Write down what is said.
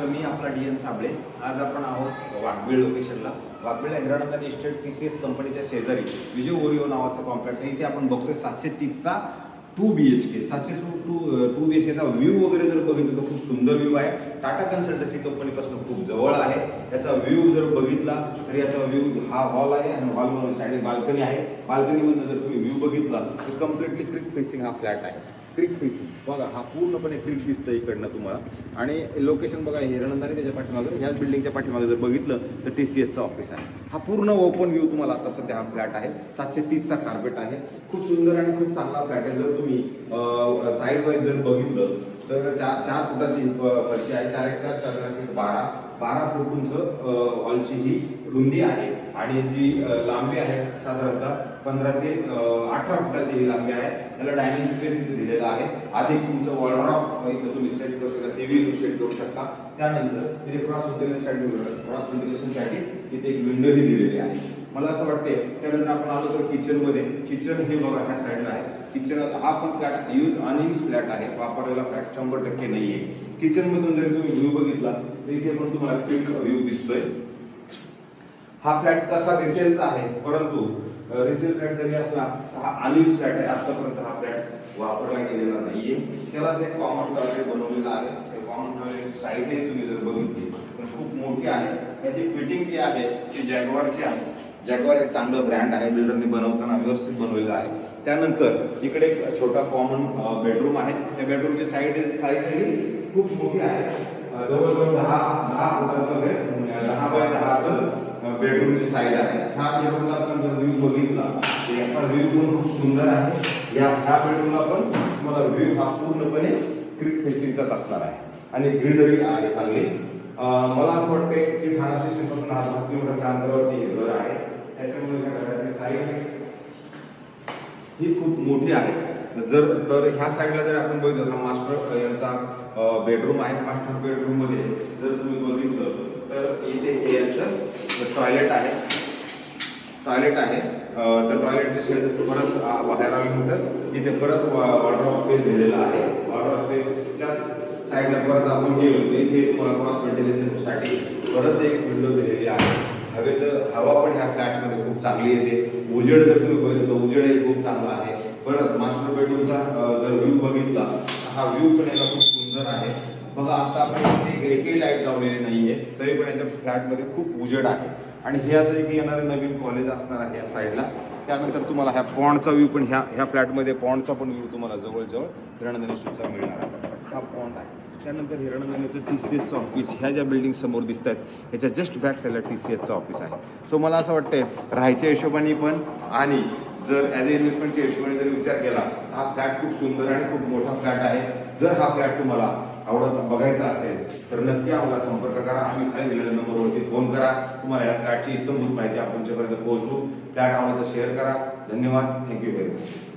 मी आपला डी.एन. साबळे. आज आपण आहोत वाघबीळ लोकेशनला. वाघबीळ हिरानंदानी इस्टेट TCS कंपनीच्या शेजारी विजय ओरिओ नावाचा कॉम्प्लेक्स आहे. इथे आपण बघतोय 730चा 2 BHK 702 BHKचा व्ह्यू वगैरे जर बघितलं तर खूप सुंदर व्ह्यू आहे. टाटा कन्सल्टन्सी कंपनीपासून खूप जवळ आहे. याचा व्ह्यू जर बघितला तर याचा व्ह्यू हा हॉल आहे आणि हॉलमधून साईडने बाल्कनी आहे. बाल्कनीमधून जर तुम्ही व्ह्यू बघितला तर कम्प्लिटली क्रिक फेसिंग हा फ्लॅट आहे. क्रिक फेसिंग बघा, हा पूर्णपणे क्रिक दिसतं इकडनं तुम्हाला. आणि लोकेशन बघा, हिरानंदानी त्याच्या पाठीमागं, ह्याच बिल्डिंगच्या पाठीमागं जर बघितलं तर TCSचं ऑफिस आहे. हा पूर्ण ओपन व्ह्यू तुम्हाला आता सध्या हा फ्लॅट आहे. 730चा कार्पेट आहे. खूप सुंदर आणि खूप चांगला फ्लॅट आहे. जर तुम्ही साईज वाईज जर बघितलं तर 4 फुटाची फरशी आहे. 4 एक 4 4 12 फूट तुमचं हॉलची ही रुंदी आहे आणि जी लांबी आहे साधारणतः 15 ते 18 फुटाची ही लांबी आहे. त्याला डायनिंग स्पेस इथे दिलेला आहे. आधी तुमचं वॉलड्रॉप इथं तुम्ही सेट करू शकता, टीव्ही सेट करू शकता. त्यानंतर इथे क्रॉस व्हेंटिलेशनसाठी इथे एक विंडोही दिलेली आहे. मला असं वाटते. त्यानंतर आपण आलो तर किचनमध्ये. किचन हे बघा ह्या साईडला आहे. किचन हा पण फ्लॅट अनयूज फ्लॅट आहे, वापरलेला फ्लॅट 100% नाहीये. किचन मधून जर तुम्ही व्ह्यू बघितला तर इथे पण तुम्हाला क्विक व्ह्यू दिसतोय. हा फ्लॅट तसा रिसेलचा आहे, परंतु रिसेल फ्लॅट जरी असला हा अनयूज फ्लॅट आहे. आतापर्यंत हा फ्लॅट वापरला गेलेला नाहीये. त्यालाच एक कॉमन टॉयलेट बनवलेला आहे. ते कॉमन टॉयलेट साईज तुम्ही जर बघितली तर खूप मोठी आहे. याची फिटिंग जी आहे ती जॅग्वारची आहे. जॅग्वार हे चांगलं ब्रँड आहे, बिल्डरने बनवताना व्यवस्थित बनवलेलं आहे. त्यानंतर इकडे एक छोटा कॉमन बेडरूम आहे. त्या बेडरूमची साईज ही खूप मोठी आहे. जवळजवळ 10 फुटाचं 10 बाय 10चं बेडरूमची साईज आहे. ह्या बेडरूमला आपण जर व्ह्यू बघितला तर याचा व्ह्यू पण खूप सुंदर आहे. ह्या बेडरूमला पण तुम्हाला व्ह्यू हा पूर्णपणे क्रिक फेसिंगचाच असणार आहे आणि ग्रीनरी आहे चांगली. मला असं वाटते की ठाणा स्टेशनपासून 10 किलोमीटरच्या अंतरावरती हे घर आहे. त्याच्यामुळे ह्या घराची साईज ही खूप मोठी आहे. तर ह्या साईडला जर आपण बघितलं तर मास्टर यांचा बेडरूम आहे. मास्टर बेडरूम मध्ये जर तुम्ही बघितलं तर इथे हे यांचं टॉयलेट आहे. तर टॉयलेटच्या शेड परत बाहेर आल्यानंतर इथे परत वॉर्डरोब स्पेस दिलेला आहे. वॉर्डरोब स्पेसच्याच साईडला परत आपण गेलो तर इथे तुम्हाला क्रॉस व्हेंटिलेशनसाठी परत एक विंडो दिलेली आहे. हवा पण ह्या फ्लॅटमध्ये खूप चांगली येते. उजेड जर तुम्ही बघितलं तर उजेडही खूप चांगला आहे. परत मास्टर बेडरूमचा जर व्ह्यू बघितला हा व्ह्यू पण याचा खूप सुंदर आहे. बघा, आता आपण एकही लाईट लावलेली नाहीये तरी पण याच्या फ्लॅटमध्ये खूप उजेड आहे. आणि हे आता एक येणारे नवीन कॉलेज असणार आहे या साईडला. त्यानंतर तुम्हाला ह्या पॉन्डचा व्ह्यू पण ह्या फ्लॅटमध्ये पॉन्डचा पण व्ह्यू तुम्हाला जवळजवळ हिरानंदानी स्ट्रीटचा मिळणार आहे. हा पॉन्ड आहे. त्यानंतर हिरानंदानीचं TCSचं ऑफिस ह्या ज्या बिल्डिंग समोर दिसत आहेत ह्याच्या जस्ट बॅक साईडला TCSचं ऑफिस आहे. सो मला असं वाटतंय राहायच्या हिशोबाने पण आणि जर ॲज अ इन्व्हेस्टमेंटच्या हिशोबाने जर विचार केला हा फ्लॅट खूप सुंदर आणि खूप मोठा फ्लॅट आहे. जर हा फ्लॅट तुम्हाला बघायचा असेल तर नक्की आम्हाला संपर्क करा. आम्ही खाली दिलेल्या नंबरवरती फोन करा. तुम्हाला या फ्लॅटची इत्तमभूत माहिती आपण तुमच्यापर्यंत पोहोचवू. फ्लॅट आवडला तर शेअर करा. धन्यवाद. Thank you very much.